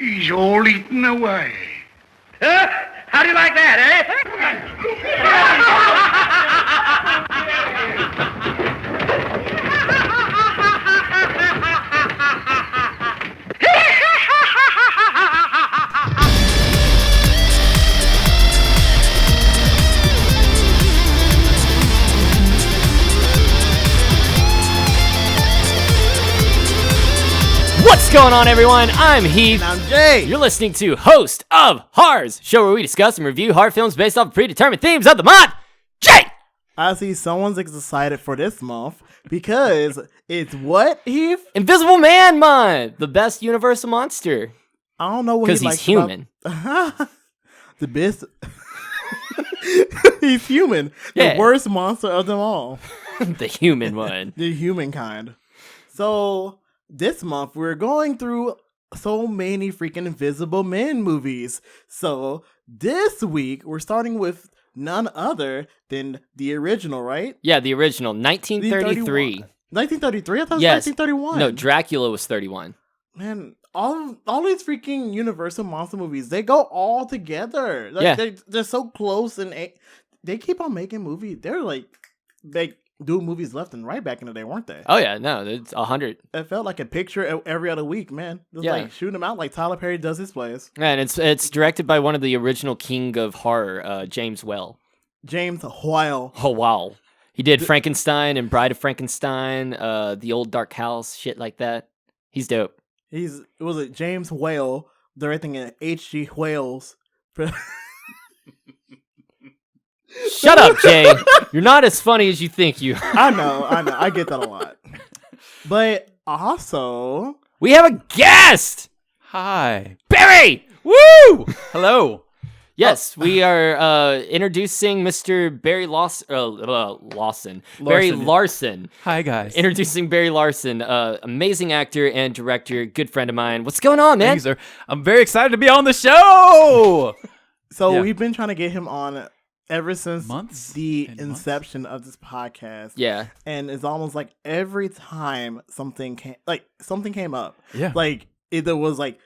He's all eaten away. How do you like that, What's going on, everyone? I'm Heath. And I'm Jay. You're listening to Host of Horrors, show where we discuss and review horror films based off predetermined themes of the month. Jay! I see someone's excited for this month because it's what, Heath? Invisible Man Month, the best Universal monster. I don't know what Because he he's likes human. The best. He's human. Yeah. The worst monster of them all. The human one. The humankind. So, this month we're going through so many freaking Invisible Man movies. So, this week we're starting with none other than the original, right? Yeah, the original, 1933. 1933? I thought it was Yes. 1931. No, Dracula was 31. Man, all these freaking Universal monster movies, they go all together. Like, Yeah. they're so close, and they keep on making movies. They're like, they do movies left and right back in the day, weren't they? Oh, yeah, no, it's 100. It felt like a picture every other week, man. Just Yeah. like shooting them out like Tyler Perry does his plays. And it's directed by one of the original king of horror, James Whale. James Whale. Oh, wow. He did Frankenstein and Bride of Frankenstein, The Old Dark House, shit like that. He's dope. Was it James Whale directing at H.G. Wales? Shut up, Jay. You're not as funny as you think you are. I know. I get that a lot. But also, We have a guest! Hi. Barry! Woo! Hello. Yes, we are introducing Mr. Barry Lawson. Barry Larson. Hi, guys. Introducing Barry Larson, amazing actor and director, good friend of mine. What's going on, man? Thanks, sir. I'm very excited to be on the show. so Yeah. we've been trying to get him on ever since Months the and inception of this podcast. Yeah. And it's almost like every time something came up. Yeah. Like either was like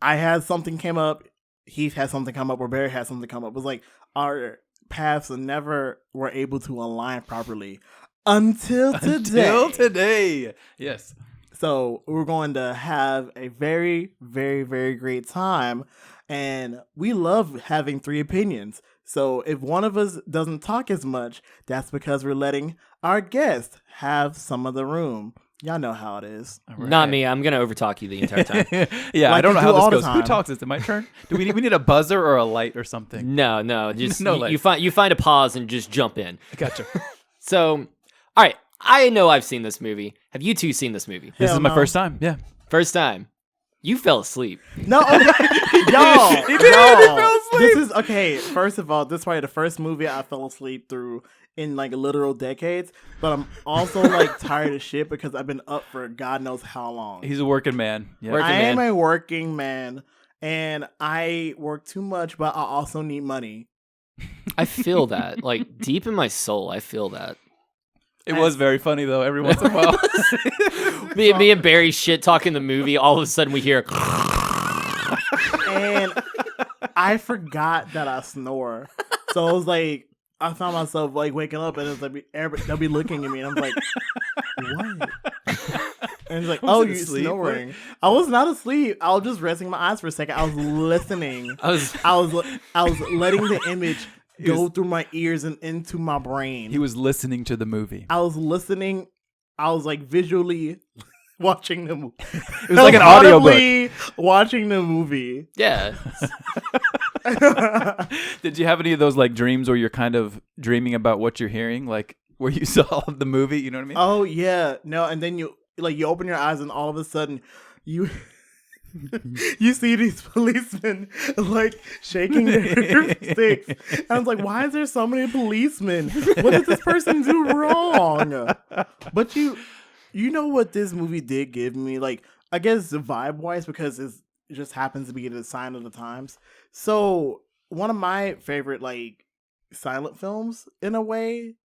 I had something came up, Heath had something come up, or Barry had something come up. It was like our paths never were able to align properly until today. Until today. Yes. So we're going to have a very, very, very great time. And we love having three opinions. So if one of us doesn't talk as much, that's because we're letting our guest have some of the room. Y'all know how it is. All right. Not me. I'm going to overtalk you the entire time. Yeah, Like I don't you know do how all the this goes. time. Who talks? Is it my turn? We need a buzzer or a light or something? No. Just No you lights. find a pause and just jump in. Gotcha. So, all right. I know I've seen this movie. Have you two seen this movie? This Hell is my no. first time. Yeah. First time. You fell asleep. No, y'all. He fell asleep. This is okay. First of all, this is probably the first movie I fell asleep through in like literal decades. But I'm also like tired of shit because I've been up for God knows how long. He's a working man. Yeah. Working I am man. a working man, and I work too much, but I also need money. I feel that. Like, deep in my soul, I feel that. It was very funny though. Every once in a while. Me and Barry shit talking the movie. All of a sudden, we hear. And I forgot that I snore. So it was like I found myself like waking up and it's like they'll be looking at me and I'm like, what? And it's like, oh, you're asleep? snoring. I was not asleep. I was just resting my eyes for a second. I was listening. I was letting the image go through my ears and into my brain. He was listening to the movie. I was listening. I was like visually watching the movie. It was like an audiobook. Watching the movie. Yeah. Did you have any of those like dreams where you're kind of dreaming about what you're hearing, like where you saw the movie? You know what I mean? Oh yeah, no, and then you open your eyes and all of a sudden you you see these policemen like shaking their sticks. And I was like, why is there so many policemen? What did this person do wrong? But you know what this movie did give me? Like, I guess the vibe wise, because it just happens to be the sign of the times. So one of my favorite like silent films in a way,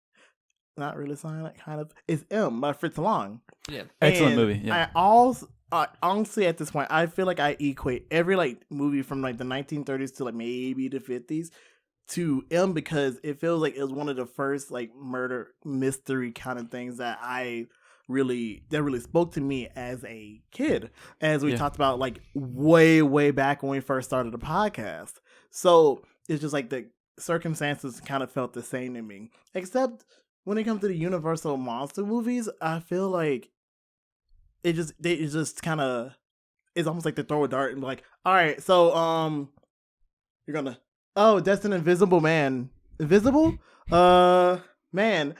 not really silent, kind of, is M by Fritz Lang. Yeah. Excellent And movie. Yeah. honestly, at this point, I feel like I equate every like movie from like the 1930s to like maybe the 50s to M because it feels like it was one of the first like murder mystery kind of things that really spoke to me as a kid, as we talked about like way back when we first started the podcast. So it's just like the circumstances kind of felt the same to me, except when it comes to the Universal monster movies, I feel like it's kind of, it's almost like they throw a dart and be like, all right, so you're gonna, oh, that's an invisible man. Invisible? Man.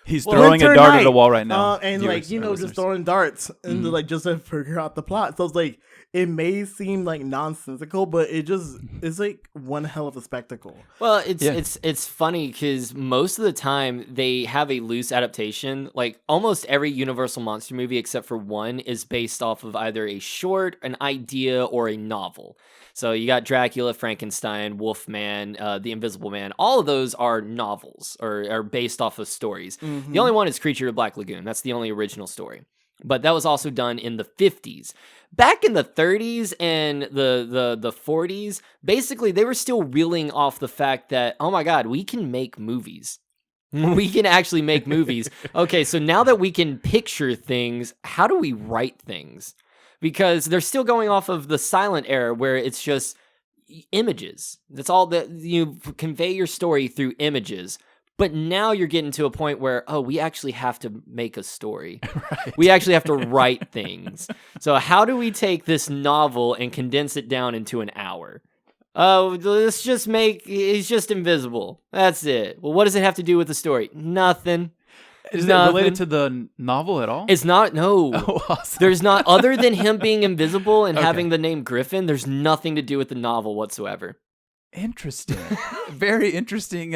He's throwing a dart at a wall right now. And viewers, like, you know, just listeners. throwing darts and like just to figure out the plot. So it's like, it may seem like nonsensical, but it's like one hell of a spectacle. Well, it's funny because most of the time they have a loose adaptation. Like almost every Universal monster movie except for one is based off of either a short, an idea, or a novel. So you got Dracula, Frankenstein, Wolfman, The Invisible Man. All of those are novels or are based off of stories. Mm-hmm. The only one is Creature of Black Lagoon. That's the only original story. But that was also done in the 50s. Back in the 30s and the 40s, basically they were still reeling off the fact that, oh my God, we can make movies. We can actually make movies. Okay, so now that we can picture things, how do we write things? Because they're still going off of the silent era where it's just images. That's all that you convey your story through images. But now you're getting to a point where, oh, we actually have to make a story. Right. We actually have to write things. So how do we take this novel and condense it down into an hour? Oh, let's just he's just invisible. That's it. Well, what does it have to do with the story? Nothing. Is that related to the novel at all? It's not, no. Oh, awesome. There's not, other than him being invisible and having the name Griffin, there's nothing to do with the novel whatsoever. Interesting. Very interesting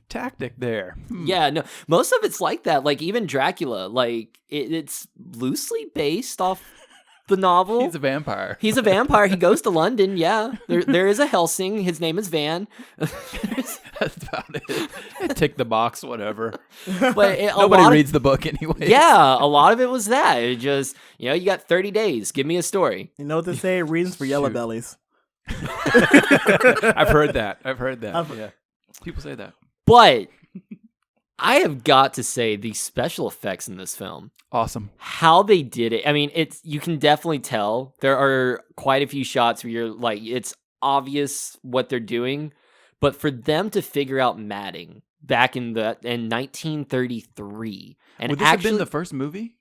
tactic there. Yeah, no, most of it's like that. Like even Dracula, like it's loosely based off the novel. He's a vampire. He goes to London. Yeah, there is a Helsing. His name is Van. That's about it. Tick the box, whatever. But nobody reads the book anyway. Yeah, a lot of it was that. It just, you got 30 days. Give me a story. You know what they say? Reasons for yellow bellies. I've heard that. Yeah, people say that. But I have got to say the special effects in this film. Awesome. How they did it. I mean, you can definitely tell. There are quite a few shots where you're like, it's obvious what they're doing. But for them to figure out matting back in 1933. And would this have been the first movie?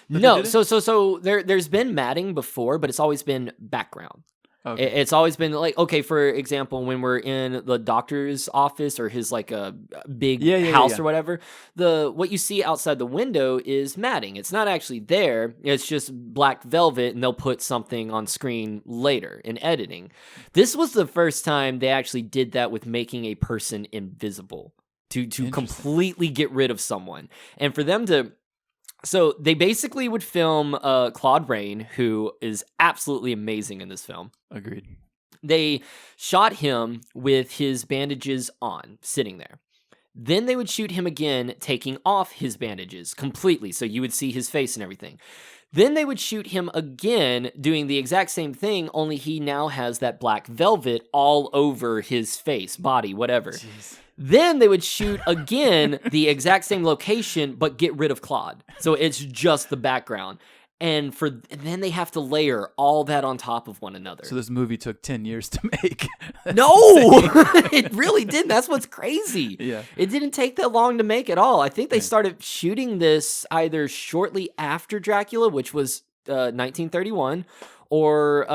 No. So there's been matting before, but it's always been background. Okay. It's always been like, okay, for example, when we're in the doctor's office or his like a big house or whatever, what you see outside the window is matting. It's not actually there. It's just black velvet, and they'll put something on screen later in editing. This was the first time they actually did that with making a person invisible to completely get rid of someone. And for them to... So they basically would film Claude Rains, who is absolutely amazing in this film. Agreed. They shot him with his bandages on, sitting there. Then they would shoot him again, taking off his bandages completely, so you would see his face and everything. Then they would shoot him again, doing the exact same thing, only he now has that black velvet all over his face, body, whatever. Jeez. Then they would shoot again the exact same location, but get rid of Claude. So it's just the background. And then they have to layer all that on top of one another. So this movie took 10 years to make. No, it really didn't. That's what's crazy. Yeah. It didn't take that long to make at all. I think they started shooting this either shortly after Dracula, which was 1931, or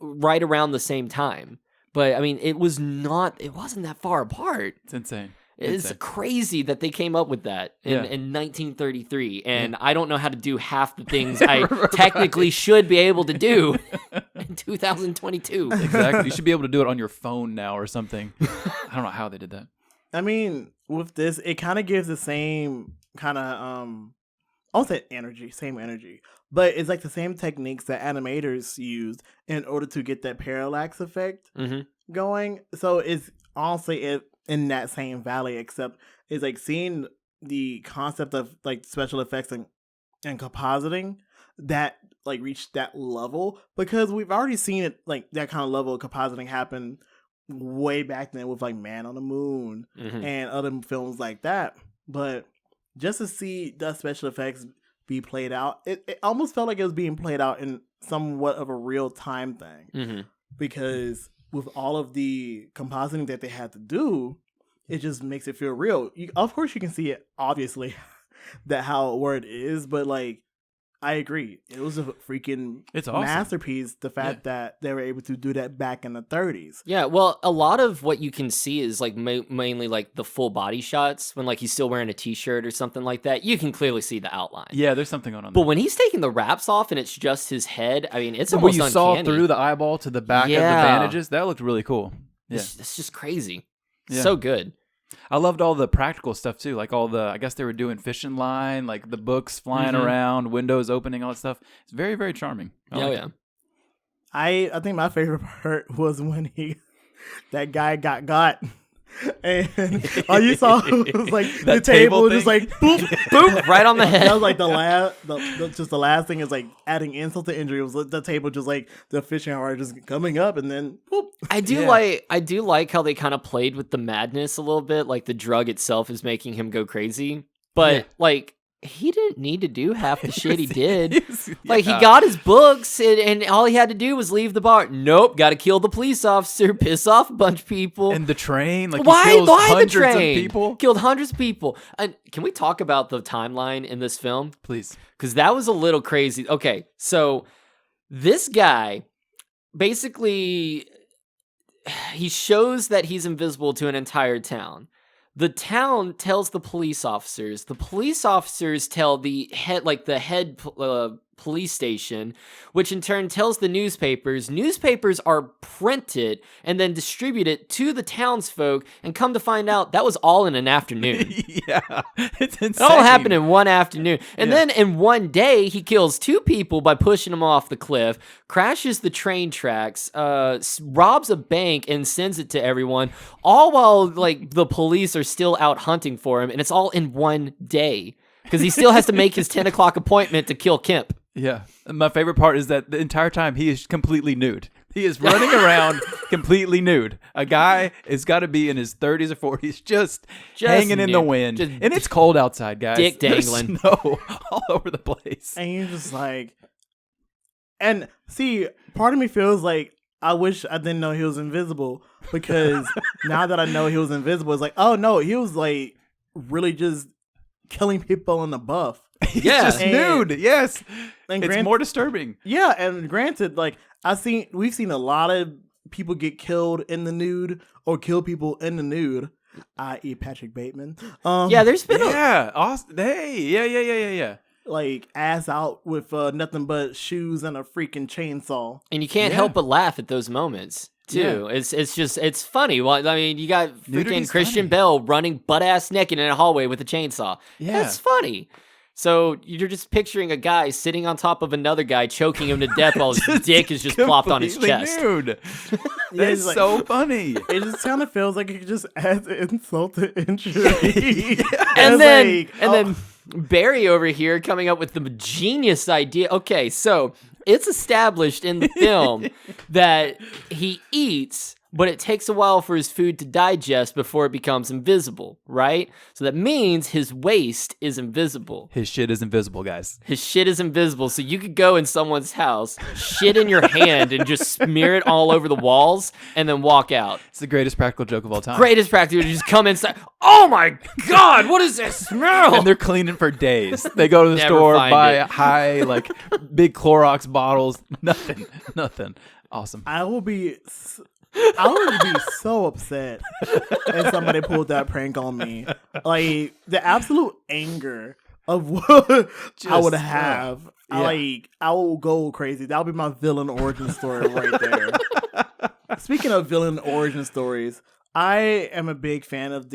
right around the same time. But I mean, it wasn't that far apart. It's insane. It's crazy that they came up with that in 1933, and I don't know how to do half the things I technically should be able to do in 2022. Exactly. You should be able to do it on your phone now or something. I don't know how they did that. I mean, with this, it kind of gives the same kind of, I'll say same energy, but it's like the same techniques that animators used in order to get that parallax effect going. So it's honestly in that same valley, except it's like seeing the concept of like special effects and and compositing that like reached that level, because we've already seen it like that kind of level of compositing happen way back then with like Man on the Moon and other films like that. But just to see the special effects be played out, it almost felt like it was being played out in somewhat of a real time thing, because with all of the compositing that they had to do, it just makes it feel real. Of course you can see it obviously that how where it is, but like I agree, it was a freaking awesome. Masterpiece. The fact that they were able to do that back in the 30s. Yeah, well, a lot of what you can see is like mainly like the full body shots when like he's still wearing a t-shirt or something like that. You can clearly see the outline. Yeah, there's something going on But there. when he's taking the wraps off and it's just his head, I mean, it's when almost you uncanny. saw through the eyeball to the back of the bandages, that looked really cool. Yeah. It's just crazy. Yeah. So good. I loved all the practical stuff too, like all the, I guess they were doing fishing line, like the books flying around, windows opening, all that stuff. It's very, very charming. Yeah. I think my favorite part was when that guy got and all you saw was like the table just like boop boop right on the head. That was like the last thing is like adding insult to injury. It was the table just like the fishing rod just coming up and then boop. I do like how they kind of played with the madness a little bit. Like the drug itself is making him go crazy, but like he didn't need to do half the shit he did. Like he got his books and all he had to do was leave the bar. Nope, got to kill the police officer, piss off a bunch of people. And the train, like why he kills the hundreds train? of people. Killed hundreds of people. And can we talk about the timeline in this film? Please. Because that was a little crazy. Okay, so this guy basically he shows that he's invisible to an entire town. The town tells the police officers. The police officers tell the head police station, which in turn tells the newspapers. Newspapers are printed and then distributed to the townsfolk, and come to find out that was all in an afternoon. Yeah, it's insane. It all happened in one afternoon. And then in one day, he kills 2 people by pushing them off the cliff, crashes the train tracks, robs a bank and sends it to everyone, all while like the police are still out hunting for him. And it's all in one day because he still has to make his 10 o'clock appointment to kill Kemp. Yeah. And my favorite part is that the entire time he is completely nude. He is running around completely nude. A guy has got to be in his 30s or 40s just hanging in the wind. And it's cold outside, guys. Dick There's dangling. snow all over the place. And you're just like, and see, part of me feels like I wish I didn't know he was invisible, because now that I know he was invisible, it's like, oh no, he was like really just killing people in the buff. He's just nude. Yes. And it's more disturbing. Yeah, and granted, like we've seen a lot of people get killed in the nude or kill people in the nude, i.e. Patrick Bateman. Yeah, there's been awesome. Hey, yeah. Like ass out with nothing but shoes and a freaking chainsaw. And you can't help but laugh at those moments too. Yeah. It's funny. Well, I mean, you got freaking Christian Bale running butt ass naked in a hallway with a chainsaw. Yeah, it's funny. So you're just picturing a guy sitting on top of another guy, choking him to death while his dick is just plopped on his chest. Nude. That's like, so funny. It just kind of feels like it just adds insult to injury. And then Barry over here coming up with the genius idea. Okay, so it's established in the film that he eats, but it takes a while for his food to digest before it becomes invisible, right? So that means his waste is invisible. His shit is invisible, guys. His shit is invisible. So you could go in someone's house, shit in your hand, and just smear it all over the walls, and then walk out. It's the greatest practical joke of all time. Greatest practical. You just come inside. Oh my God, what is this smell? And they're cleaning for days. They go to the store, buy like big Clorox bottles. Nothing. Awesome. I would be so upset if somebody pulled that prank on me. Like the absolute anger of what I would have. Like I will go crazy. That would be my villain origin story right there. Speaking of villain origin stories, I am a big fan of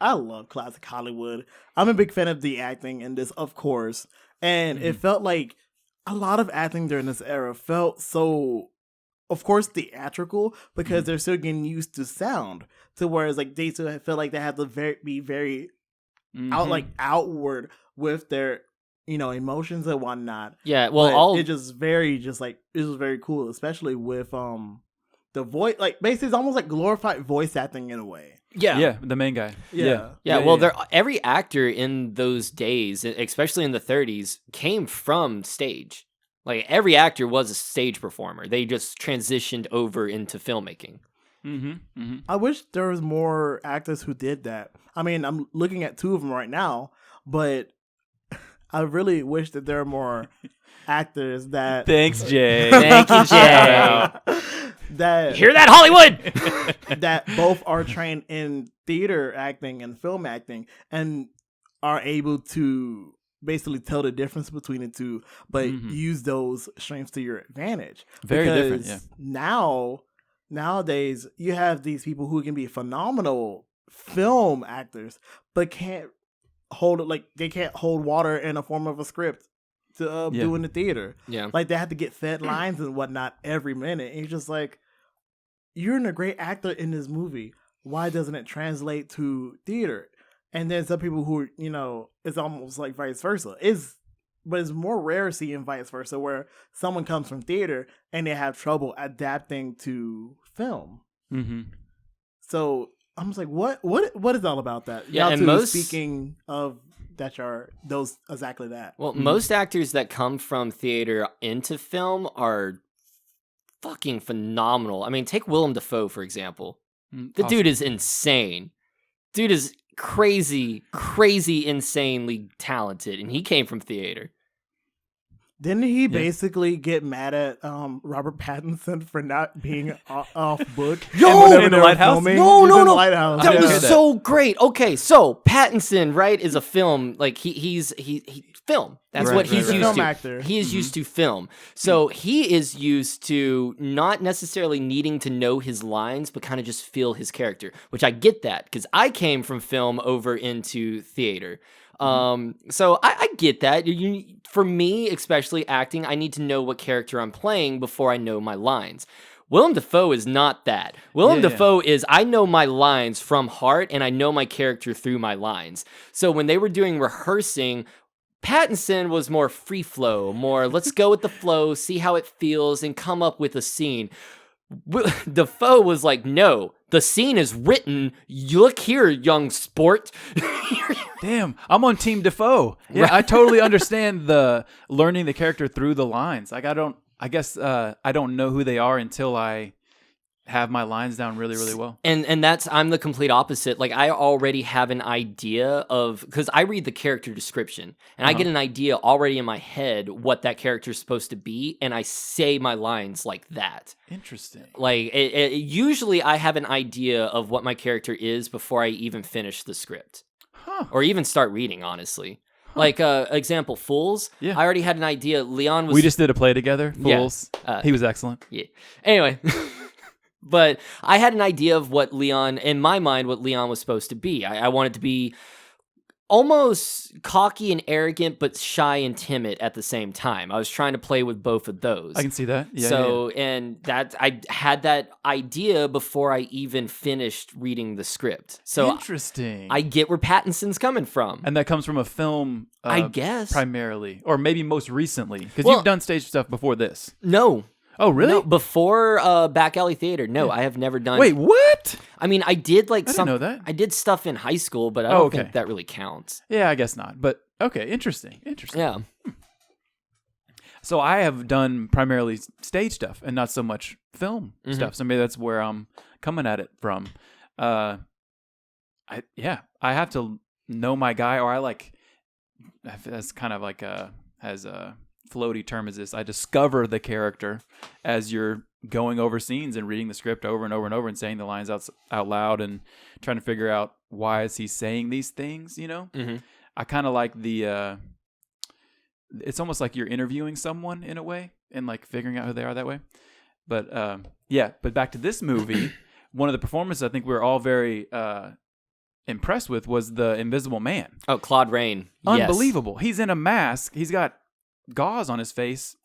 I love classic Hollywood. I'm a big fan of the acting in this, of course. And it felt like a lot of acting during this era felt so, of course, theatrical, because they're still getting used to sound. To whereas like they still feel like they have to be very outward with their emotions and whatnot. Yeah, well, it just it was very cool, especially with the voice. Like basically, it's almost like glorified voice acting in a way. Yeah, the main guy. Yeah. Every actor in those days, especially in the 30s, came from stage. Like every actor was a stage performer. They just transitioned over into filmmaking. I wish there was more actors who did that. I mean, I'm looking at 2 of them right now, but I really wish that there are more actors that. Thanks, Jay. Thank you, Jay. That hear that, Hollywood? That both are trained in theater acting and film acting and are able to basically tell the difference between the two, but use those strengths to your advantage. Very different. Yeah. Nowadays, you have these people who can be phenomenal film actors, but can't hold it. Like they can't hold water in a form of a script to do in the theater. Yeah, like they have to get fed lines and whatnot every minute. And you're just like, you're a great actor in this movie. Why doesn't it translate to theater? And then some people who, it's almost like vice versa. But it's more rare seeing vice versa, where someone comes from theater and they have trouble adapting to film. So I'm just like, what is all about that? Yeah, and speaking of that, are those exactly that? Well, most actors that come from theater into film are fucking phenomenal. I mean, take Willem Dafoe, for example. The dude is insane. Dude is crazy, insanely talented, and he came from theater. Didn't he basically get mad at Robert Pattinson for not being off book? In the Lighthouse? No. Lighthouse. That was so great. Okay, so Pattinson, right, is a film, like he's film. That's what he's used film to. Actor. He is used to film. So he is used to not necessarily needing to know his lines, but kind of just feel his character, which I get that because I came from film over into theater. So I get that. For me, especially acting, I need to know what character I'm playing before I know my lines. Willem Dafoe is not that. Willem Dafoe is, I know my lines from heart and I know my character through my lines. So when they were doing rehearsing, Pattinson was more free flow, more let's go with the flow, see how it feels, and come up with a scene. Dafoe was like, no, the scene is written. Look here, young sport. Damn, I'm on Team Dafoe. Yeah, right. I totally understand the learning the character through the lines. Like I guess I don't know who they are until I have my lines down really, really well. And I'm the complete opposite. Like I already have an idea of, because I read the character description and I get an idea already in my head what that character is supposed to be, and I say my lines like that. Interesting. Like usually I have an idea of what my character is before I even finish the script. Or even start reading, honestly. Like, example, Fools. Yeah. I already had an idea. Leon was... We just did a play together, Fools. Yeah. He was excellent. Yeah. Anyway. But I had an idea of what Leon, in my mind, what Leon was supposed to be. I wanted to be almost cocky and arrogant, but shy and timid at the same time. I was trying to play with both of those. I can see that. Yeah. And that I had that idea before I even finished reading the script. So interesting. I get where Pattinson's coming from, and that comes from a film, I guess, primarily, or maybe most recently, because you've done stage stuff before this. No. Oh, really? No, before Back Alley Theater. No, I have never done... Wait, what? I mean, I did I didn't know that. I did stuff in high school, but I don't think that really counts. Yeah, I guess not. But, okay, interesting. Yeah. So I have done primarily stage stuff and not so much film stuff. So maybe that's where I'm coming at it from. I have to know my guy, or that's kind of like as a floaty term as this. I discover the character as you're going over scenes and reading the script over and over and over and saying the lines out loud and trying to figure out why is he saying these things, I kind of like the it's almost like you're interviewing someone in a way and like figuring out who they are that way. But but back to this movie, one of the performances I think we were all very impressed with was the Invisible Man. Oh, Claude Rains. Unbelievable. Yes. He's in a mask. He's got gauze on his face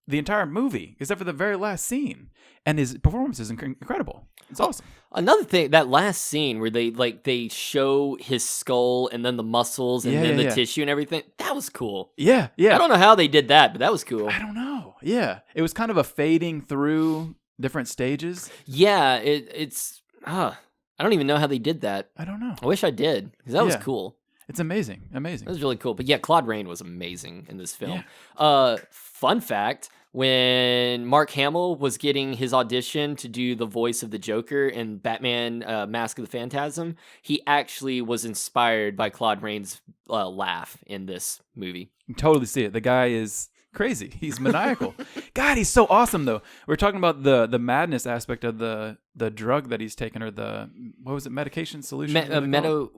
the entire movie, except for the very last scene. And his performance is incredible. It's awesome. Another thing, that last scene where they show his skull and then the muscles and then the tissue and everything, that was cool. Yeah, yeah. I don't know how they did that, but that was cool. I don't know. Yeah. It was kind of a fading through different stages. Yeah, it's I don't even know how they did that. I don't know. I wish I did, because that was cool. It's amazing. Amazing. That was really cool. But yeah, Claude Rains was amazing in this film. Yeah. Fun fact, when Mark Hamill was getting his audition to do the voice of the Joker in Batman Mask of the Phantasm, he actually was inspired by Claude Rains' laugh in this movie. You totally see it. The guy is crazy. He's maniacal. God, he's so awesome, though. We're talking about the madness aspect of the drug that he's taken, or the, what was it, medication solution? Metacane?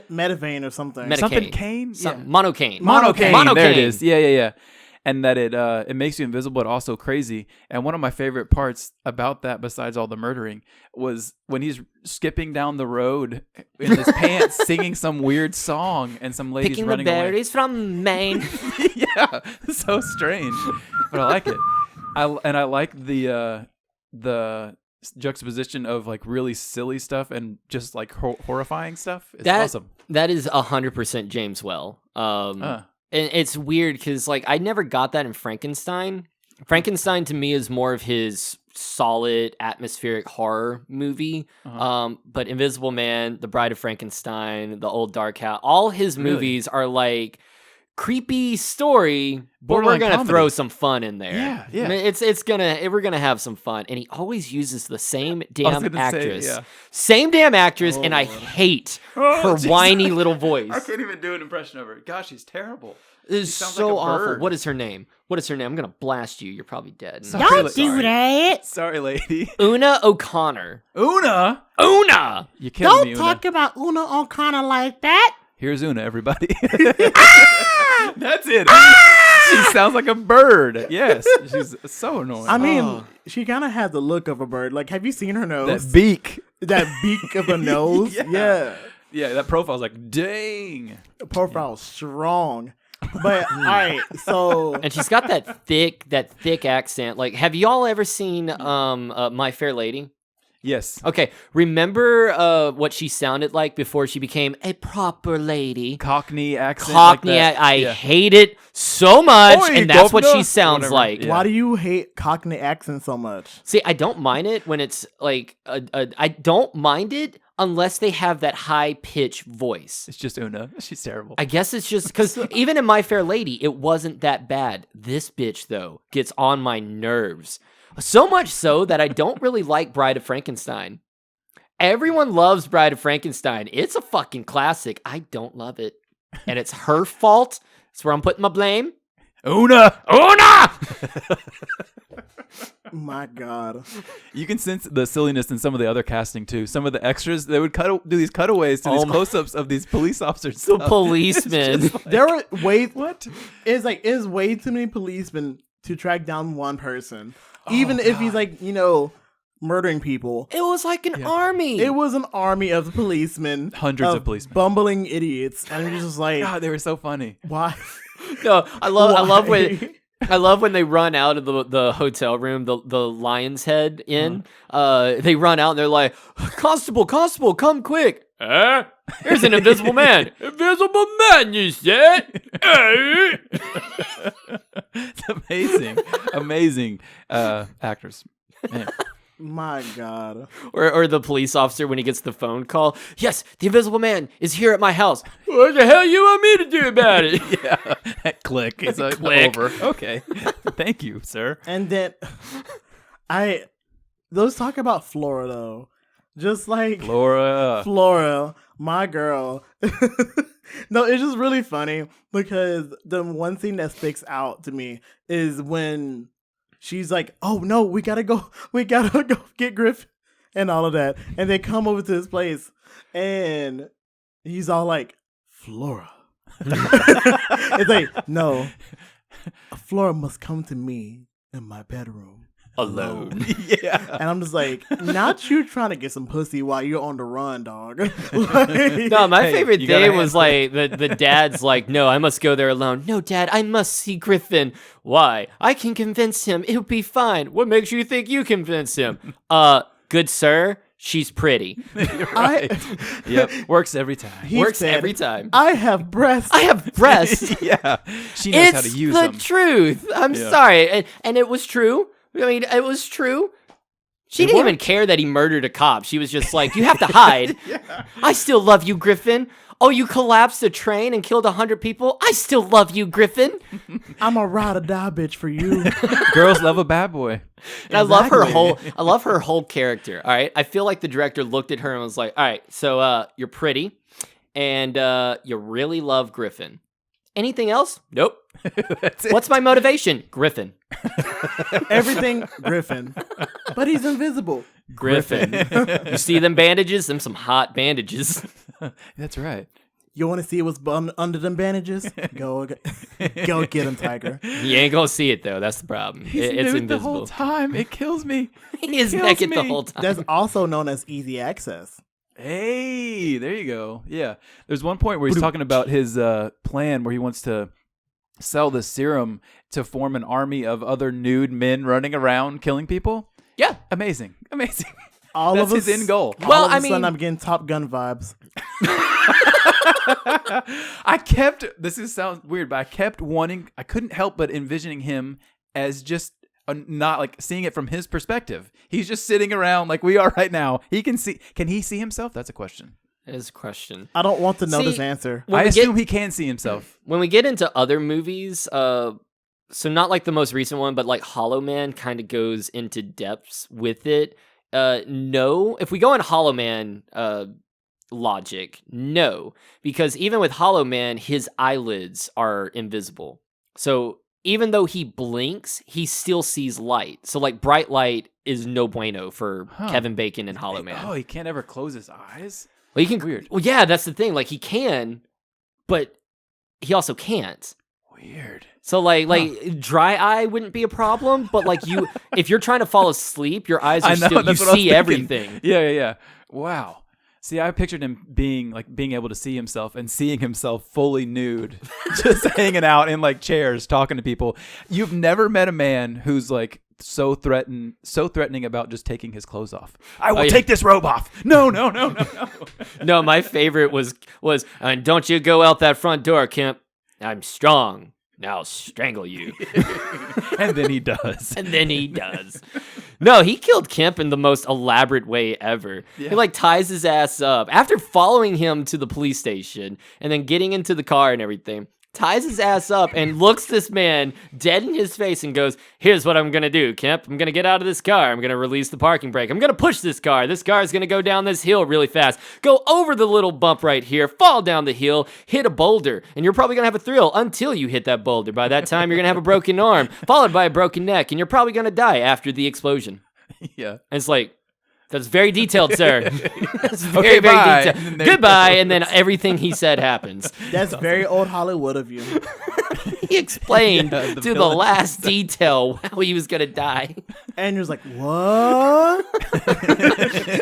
Metavane or something. Medicaid. Something cane? Monocaine. Monocaine. There it is. Yeah. And that it makes you invisible, but also crazy. And one of my favorite parts about that, besides all the murdering, was when he's skipping down the road in his pants, singing some weird song, and some ladies Picking running the berries from Maine. Yeah, so strange, but I like it. I like the juxtaposition of like really silly stuff and just like horrifying stuff. It's awesome. That is 100% James Well. And it's weird because, like, I never got that in Frankenstein. Frankenstein, to me, is more of his solid, atmospheric horror movie. But Invisible Man, The Bride of Frankenstein, The Old Dark House, all his movies are, like, creepy story, but we're going to throw some fun in there. Yeah. I mean, we're going to have some fun. And he always uses the same damn actress. Same damn actress, and I hate her whiny little voice. I can't even do an impression of her. Gosh, she's terrible. It's so awful. What is her name? I'm going to blast you. You're probably dead. Don't do that. Sorry, lady. Una O'Connor. Una? You killing me, Una. Don't talk about Una O'Connor like that. Here's Una, everybody. That's it. She sounds like a bird. Yes, she's so annoying. I mean, she kind of had the look of a bird. Like, have you seen her nose? That beak. That beak of a nose. Yeah, that profile's like, dang. The profile's strong. But all right, so and she's got that thick accent. Like, have y'all ever seen My Fair Lady? Yes. Okay. Remember what she sounded like before she became a proper lady? Cockney accent. Cockney. I hate it so much, and that's what she sounds like. Why do you hate Cockney accent so much? See, I don't mind it when it's like I don't mind it unless they have that high-pitched voice. It's just Una. She's terrible. I guess it's just because even in My Fair Lady, it wasn't that bad. This bitch, though, gets on my nerves. So much so that I don't really like Bride of Frankenstein. Everyone loves Bride of Frankenstein. It's a fucking classic. I don't love it. And it's her fault. That's where I'm putting my blame. Una! My God. You can sense the silliness in some of the other casting, too. Some of the extras, they would do these cutaways to these close-ups of these police officers. The policemen. Like, there were it's way too many policemen to track down one person. Even if he's like, murdering people. It was like an army. It was an army of policemen. Hundreds of policemen. Bumbling idiots. And you're just like, God, they were so funny. Why? No, I love when they run out of the hotel room, the Lion's Head Inn. They run out and they're like, Constable, come quick. Here's an invisible man. Invisible man, you said? It's amazing actors. Man. My God. Or the police officer when he gets the phone call. Yes, the invisible man is here at my house. What the hell you want me to do about it? Click. It's click. Over. Okay. Thank you, sir. And then let's talk about Flora though. Just like Flora, my girl. No, it's just really funny because the one thing that sticks out to me is when she's like, "Oh no, we gotta go get Griff," and all of that, and they come over to his place, and he's all like, "Flora." It's like, no, Flora must come to me in my bedroom. alone. Yeah. And I'm just like, not you trying to get some pussy while you're on the run, dog. Like, No, my favorite you gotta thing was like the dad's like, no, I must go there alone. No, Dad, I must see Griffin. Why? I can convince him. It'll be fine. What makes you think you convince him? Good sir, she's pretty. Right. Yep. Works every time. Works said, every time. I have breasts. I have breasts. Yeah. She knows how to use them. It's the truth. I'm sorry. And it was true. I mean, it was true. She didn't even care that he murdered a cop. She was just like, you have to hide. I still love you, Griffin. Oh, you collapsed a train and killed 100 people? I still love you, Griffin. I'm a ride or die bitch for you. Girls love a bad boy. And I love her whole character. All right. I feel like the director looked at her and was like, all right, so you're pretty and you really love Griffin. Anything else? Nope. That's it. What's my motivation? Griffin. Everything Griffin. But he's invisible. Griffin. You see them bandages? Them some hot bandages. That's right. You want to see what's under them bandages? Go get him, Tiger. You ain't gonna see it though. That's the problem. He's It's nude invisible. the whole time. It kills me. He is kills naked the me. whole time. That's also known as easy access. Hey, there you go. Yeah. There's one point where he's talking about his plan where he wants to sell the serum to form an army of other nude men running around killing people. Yeah. Amazing. That's Of his end goal. Well, all of I a sudden, mean- I'm getting Top Gun vibes. This sounds weird, but I couldn't help but envisioning him as just not like seeing it from his perspective. He's just sitting around like we are right now. Can he see himself? That's a question. That is a question. I don't want to know See, this answer. When I we assume he can see himself. When we get into other movies, so not like the most recent one, but like Hollow Man kind of goes into depths with it. No, if we go in Hollow Man logic, no, because even with Hollow Man, his eyelids are invisible. So even though he blinks, he still sees light. So like bright light is no bueno for Kevin Bacon and Hollow Man. Oh, he can't ever close his eyes? Well, he can. Weird. Well, yeah, that's the thing. Like he can, but he also can't. Weird. So like dry eye wouldn't be a problem, but like if you're trying to fall asleep, your eyes are still, you see everything. Yeah. Wow. See, I pictured him being able to see himself and seeing himself fully nude, just hanging out in like chairs, talking to people. You've never met a man who's like so threatening about just taking his clothes off. I will take this robe off. No. No, my favorite was and don't you go out that front door, Kemp. I'm strong. Now I'll strangle you. And then he does. No, he killed Kemp in the most elaborate way ever. Yeah. He like ties his ass up after following him to the police station and then getting into the car and everything. Ties his ass up and looks this man dead in his face and goes, here's what I'm going to do, Kemp. I'm going to get out of this car. I'm going to release the parking brake. I'm going to push this car. This car is going to go down this hill really fast. Go over the little bump right here, fall down the hill, hit a boulder. And you're probably going to have a thrill until you hit that boulder. By that time, you're going to have a broken arm, followed by a broken neck. And you're probably going to die after the explosion. Yeah. And it's like, that's very detailed, sir. That's very, Okay, very bye. detailed. Goodbye. And then everything he said happens. That's very old Hollywood of you. He explained Yeah, the to the villain. last detail how he was going to die. And you're just like, what?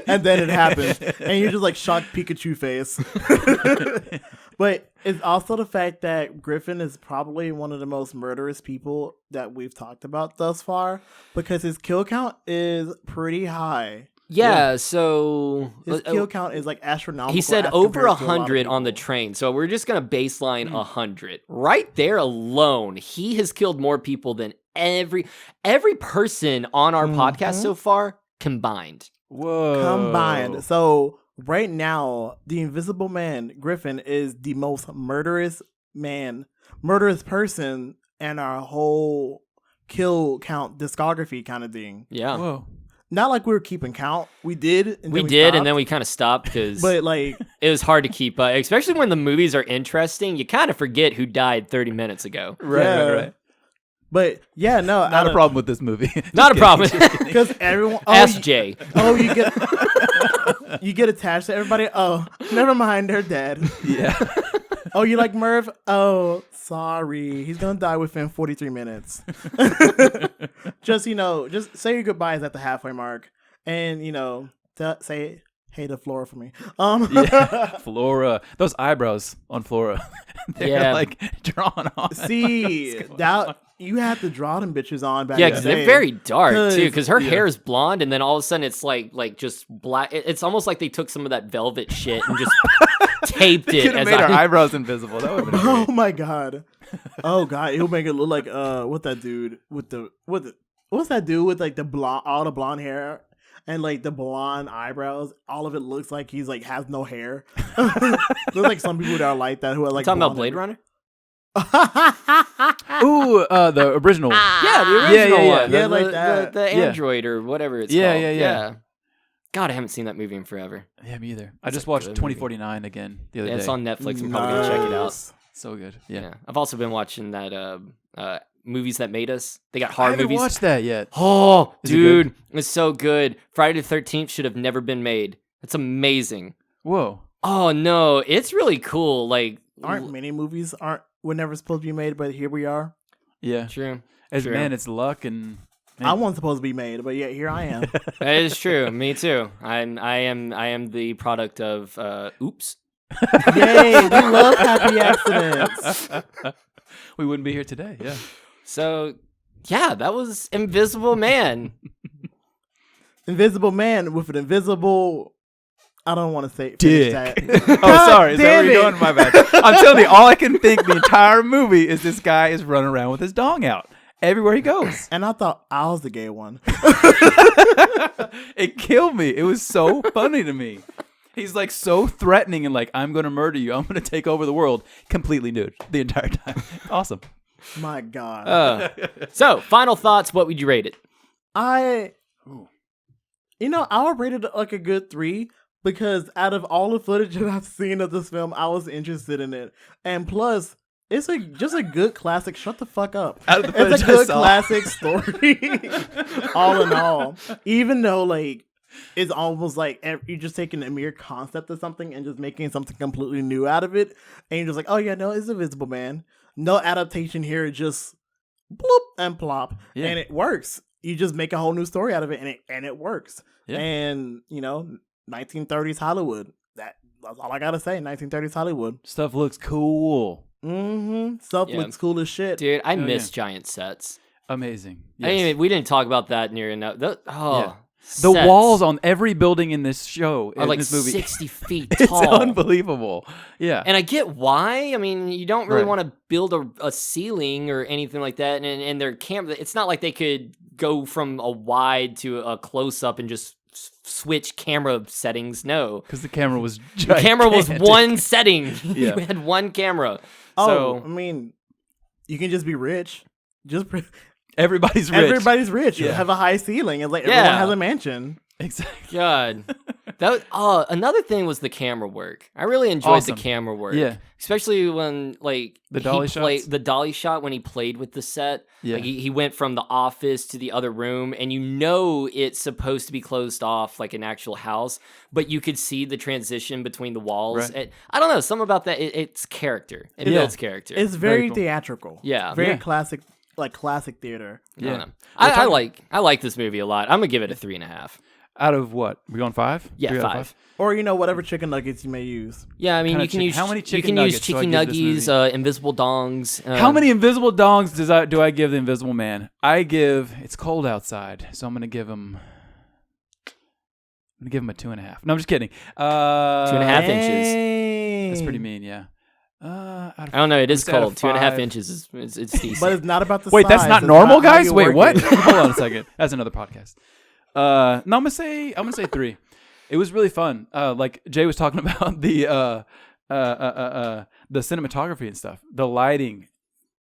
And then it happens. And you're just like shocked Pikachu face. But it's also the fact that Griffin is probably one of the most murderous people that we've talked about thus far because his kill count is pretty high. Yeah, so His kill count is like astronomical. he said as over compared to a lot of 100 on the people. train. So we're just going to baseline 100. Right there alone, he has killed more people than every person on our podcast so far combined. Whoa. Combined. So right now, the Invisible Man, Griffin, is the most murderous person in our whole kill count discography kind of thing. Yeah. Whoa. Not like we were keeping count. We did. And We then did, and stopped. then we kind of stopped because But like, it was hard to keep up. Especially when the movies are interesting, you kind of forget who died 30 minutes ago. Right. But yeah, no, Not a problem with this movie. Not a problem. Because everyone. Ask Jay. You get attached to everybody. Oh, never mind, they're dead. Yeah. Oh, you like Merv? Oh, sorry. He's gonna die within 43 minutes. Just just say your goodbyes at the halfway mark, and say hey to Flora for me. Flora. Those eyebrows on Flora. They're like drawn on. See, that you had to draw them bitches on back. Yeah, because they're very dark too. Because her yeah. hair is blonde, and then all of a sudden it's like just black. It's almost like they took some of that velvet shit and just taped it. Could have made her eyebrows invisible. That would have been great. Oh my god. Oh god, it'll make it look like what's that dude with what's that dude with like the blonde, all the blonde hair and like the blonde eyebrows? All of it looks like he's like has no hair. There's like some people that are like that who are like talking about Blade Runner. Ooh, the original. Yeah, the original one. Yeah, like that. The Android or whatever it's called. Yeah. God, I haven't seen that movie in forever. Yeah, me either. I just watched 2049 again the other day. It's on Netflix. I'm probably gonna check it out. So good. Yeah. I've also been watching that Movies That Made Us. They got horror I haven't movies. watched that yet. Oh, Is it dude, it's so good. Friday the 13th should have never been made. It's amazing. Whoa. Oh no, it's really cool. Like, aren't many movies were never supposed to be made, but here we are. Yeah. True. Man, it's luck and. Man. I wasn't supposed to be made, but yeah, here I am. That is true. Me too. I am the product of oops. Yay! We love happy accidents. We wouldn't be here today. Yeah. So, yeah, that was Invisible Man. Invisible Man with an invisible. I don't want to say dick. That. Oh, sorry. Is that where you're going? My bad. I'm telling you, all I can think the entire movie is this guy is running around with his dong out everywhere he goes. And I thought I was the gay one. It killed me. It was so funny to me. He's like so threatening and like, I'm going to murder you. I'm going to take over the world. Completely nude the entire time. Awesome. My God. So, final thoughts. What would you rate it? I would rate it like a good 3 because out of all the footage that I've seen of this film, I was interested in it. And plus, it's just a good classic. Shut the fuck up. It's a good classic story. All in all. Even though like it's almost like you're just taking a mere concept of something and just making something completely new out of it. And you're just like, oh yeah, no, it's Invisible Man. No adaptation here, just bloop and plop. Yeah. And it works. You just make a whole new story out of it and it works. Yeah. And 1930s Hollywood. That's all I gotta say. 1930s Hollywood. Stuff looks cool. Mm-hmm. Stuff looks cool as shit. Dude, I miss giant sets. Amazing. Yes. I mean, we didn't talk about that near enough. The walls on every building in this show are like this movie 60 feet it's tall. Unbelievable. Yeah. And I get why. I mean, you don't really want to build a ceiling or anything like that. And their camera, it's not like they could go from a wide to a close up and just switch camera settings. No. Because the camera was gigantic. The camera was one setting. You had one camera. Oh, I mean, you can just be rich. Everybody's rich. Everybody's rich. You have a high ceiling. It's like everyone has a mansion. Exactly. God. Another thing was the camera work. I really enjoyed the camera work. Yeah. Especially when like the dolly shot when he played with the set. Yeah. Like, he went from the office to the other room, and it's supposed to be closed off like an actual house, but you could see the transition between the walls. Right. I don't know, something about that. It's character. It builds character. It's very cool. Theatrical. Yeah. Very classic. Like classic theater. Yeah. I like this movie a lot. I'm gonna give it a 3.5. Out of what? We going 5? Yeah, 5. Or whatever chicken nuggets you may use. Yeah, I mean you can use how many chicken use nuggets chicken nuggies, invisible dongs. How many invisible dongs do I give the Invisible Man? It's cold outside, so I'm gonna give him a 2.5. No, I'm just kidding. 2.5 inches. That's pretty mean, yeah. I don't know. It is cold. 2.5 inches is it's decent. But it's not about the Wait, size. that's not it's normal, not guys. Wait, what? Hold on a second. That's another podcast. No, I'm gonna say 3. It was really fun. Like Jay was talking about the cinematography and stuff. The lighting,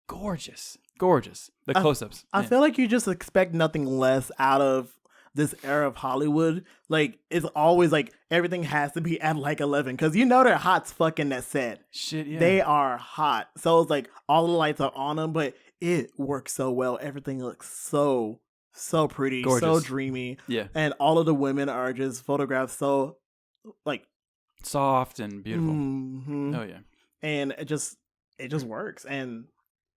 gorgeous. The close-ups. I feel like you just expect nothing less out of this era of Hollywood. Like, it's always like everything has to be at like 11 because they're hot as fucking that set. Shit, yeah. They are hot. So it's like all the lights are on them, but it works so well. Everything looks so pretty, gorgeous. So dreamy. Yeah. And all of the women are just photographed so like soft and beautiful. Mm-hmm. Oh yeah. and it just works, and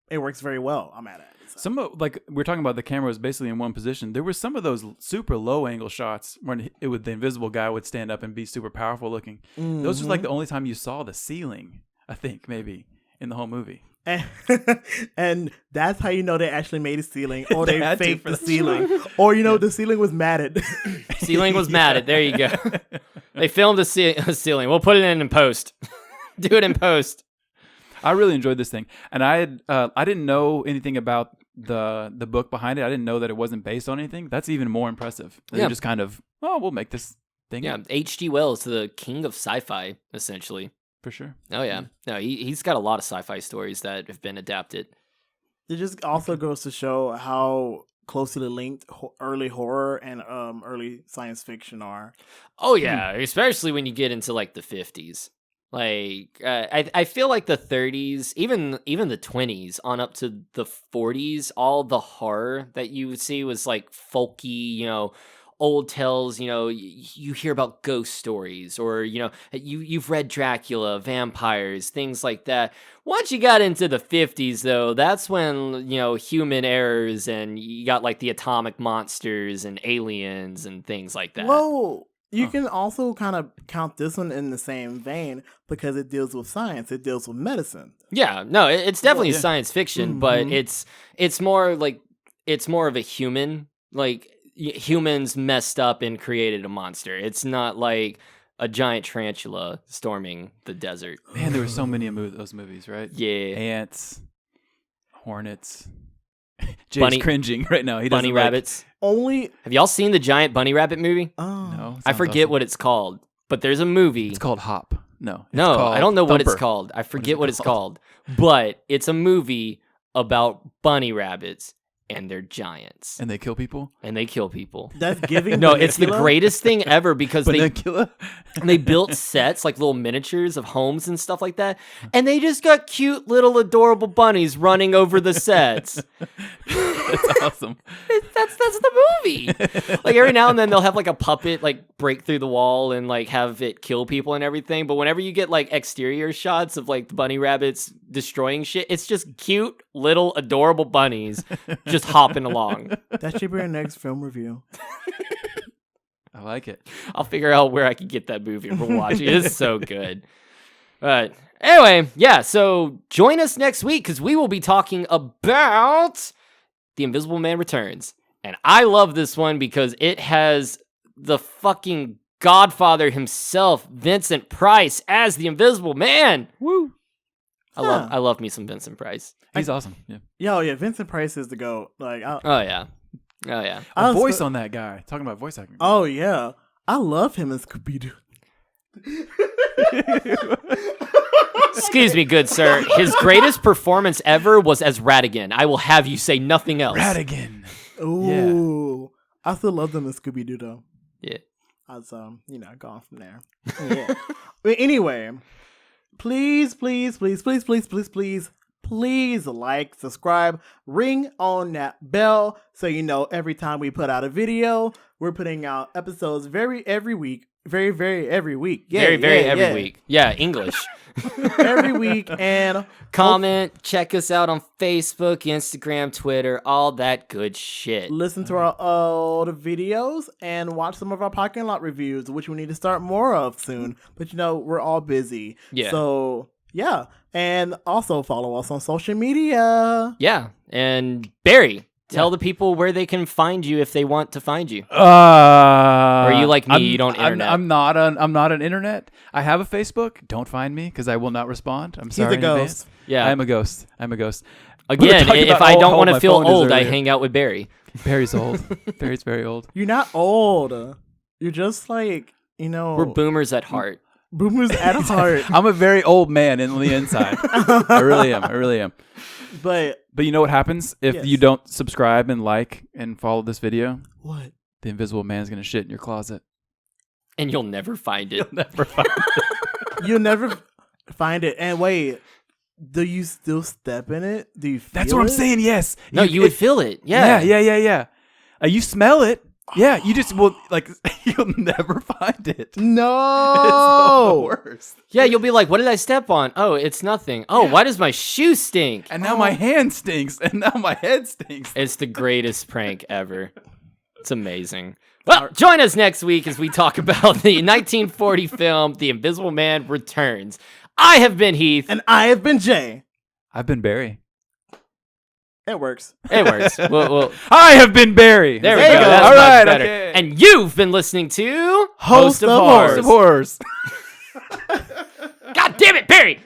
it works very well. I'm at it. So. Some of, like we're talking about, the camera was basically in one position. There were some of those super low angle shots when the invisible guy would stand up and be super powerful looking. Mm-hmm. Those was like the only time you saw the ceiling, I think, maybe in the whole movie. And that's how you know they actually made a ceiling, or they faked the ceiling, or the ceiling was matted. Ceiling was matted. There you go. They filmed a ceiling. We'll put it in post. Do it in post. I really enjoyed this thing, and I didn't know anything about the book behind it. I didn't know that it wasn't based on anything. That's even more impressive. They're just kind of, we'll make this thing. Yeah, H.G. Wells, the king of sci-fi, essentially. For sure. Oh yeah, no, he's got a lot of sci-fi stories that have been adapted. It just also goes to show how closely linked early horror and early science fiction are. Oh yeah, especially when you get into like the 50s. Like I feel like the 30s, even the 20s on up to the 40s, all the horror that you would see was like folky, old tales. You hear about ghost stories, or you've read Dracula, vampires, things like that. Once you got into the 50s, though, that's when human errors, and you got like the atomic monsters and aliens and things like that. Whoa. You can also kind of count this one in the same vein because it deals with science. It deals with medicine. Yeah, no, it's definitely science fiction, but it's more of a human, like humans messed up and created a monster. It's not like a giant tarantula storming the desert. Man, there were so many of those movies, right? Yeah. Ants, hornets. Jay's cringing right now. He bunny rabbits. Have y'all seen the giant bunny rabbit movie? Oh. No. I forget what it's called, but there's a movie. It's called Hop. No, I don't know what it's called. I forget what it's called. But it's a movie about bunny rabbits, and they're giants. And they kill people? That's giving No, it's the greatest thing ever because they built sets, like little miniatures of homes and stuff like that, and they just got cute little adorable bunnies running over the sets. That's awesome. That's the movie. Like every now and then they'll have like a puppet like break through the wall and like have it kill people and everything, but whenever you get like exterior shots of like the bunny rabbits destroying shit, it's just cute little adorable bunnies just hopping along. That should be our next film review. I like it. I'll figure out where I can get that movie and we'll watch it. It's so good. But anyway, yeah, so join us next week because we will be talking about The Invisible Man Returns. And I love this one because it has the fucking Godfather himself, Vincent Price, as the Invisible Man. Woo! I love me some Vincent Price. He's awesome. Yeah. Yeah, Vincent Price is the GOAT. Like, oh yeah. A voice on that guy. Talking about voice acting. Oh yeah, I love him as Scooby-Doo. Excuse me, good sir. His greatest performance ever was as Ratigan. I will have you say nothing else. Ratigan. Ooh, yeah. I still love them as Scooby-Doo though. Yeah. I was gone from there. Yeah. But anyway, please like, subscribe, ring on that bell so you know every time we put out a video. We're putting out episodes every week. Very every week. Yeah, every week. Yeah, English. Every week. And comment, check us out on Facebook, Instagram, Twitter, all that good shit. Listen to our old videos and watch some of our parking lot reviews, which we need to start more of soon. But we're all busy. Yeah. So yeah. And also follow us on social media. Yeah. And Barry, tell the people where they can find you if they want to find you. Or are you like me? You don't internet. I'm not an internet. I have a Facebook. Don't find me because I will not respond. I'm sorry. He's a ghost. Yeah, I'm a ghost. Again, if I don't want to feel old, I hang out with Barry. Barry's old. Barry's very old. You're not old. You're just like we're boomers at heart. Boomers at heart. I'm a very old man in the inside. I really am. But you know what happens if you don't subscribe and like and follow this video? What? The Invisible Man's gonna shit in your closet, and you'll never find it. You'll never find it. And wait, do you still step in it? Do you feel That's what I'm saying. Yes. No, you would feel it. Yeah. You smell it. Yeah, you just will like you'll never find it. No. It's the worst. Yeah, you'll be like, what did I step on? Oh, it's nothing. Oh, why does my shoe stink? And now my hand stinks, and now my head stinks. It's the greatest prank ever. It's amazing. Well, join us next week as we talk about the 1940 film, The Invisible Man Returns. I have been Heath. And I have been Jay. I've been Barry. It works. It works. I have been Barry. There we There go. you go. That's All much right, better. okay. And you've been listening to Host of Horrors. God damn it, Barry!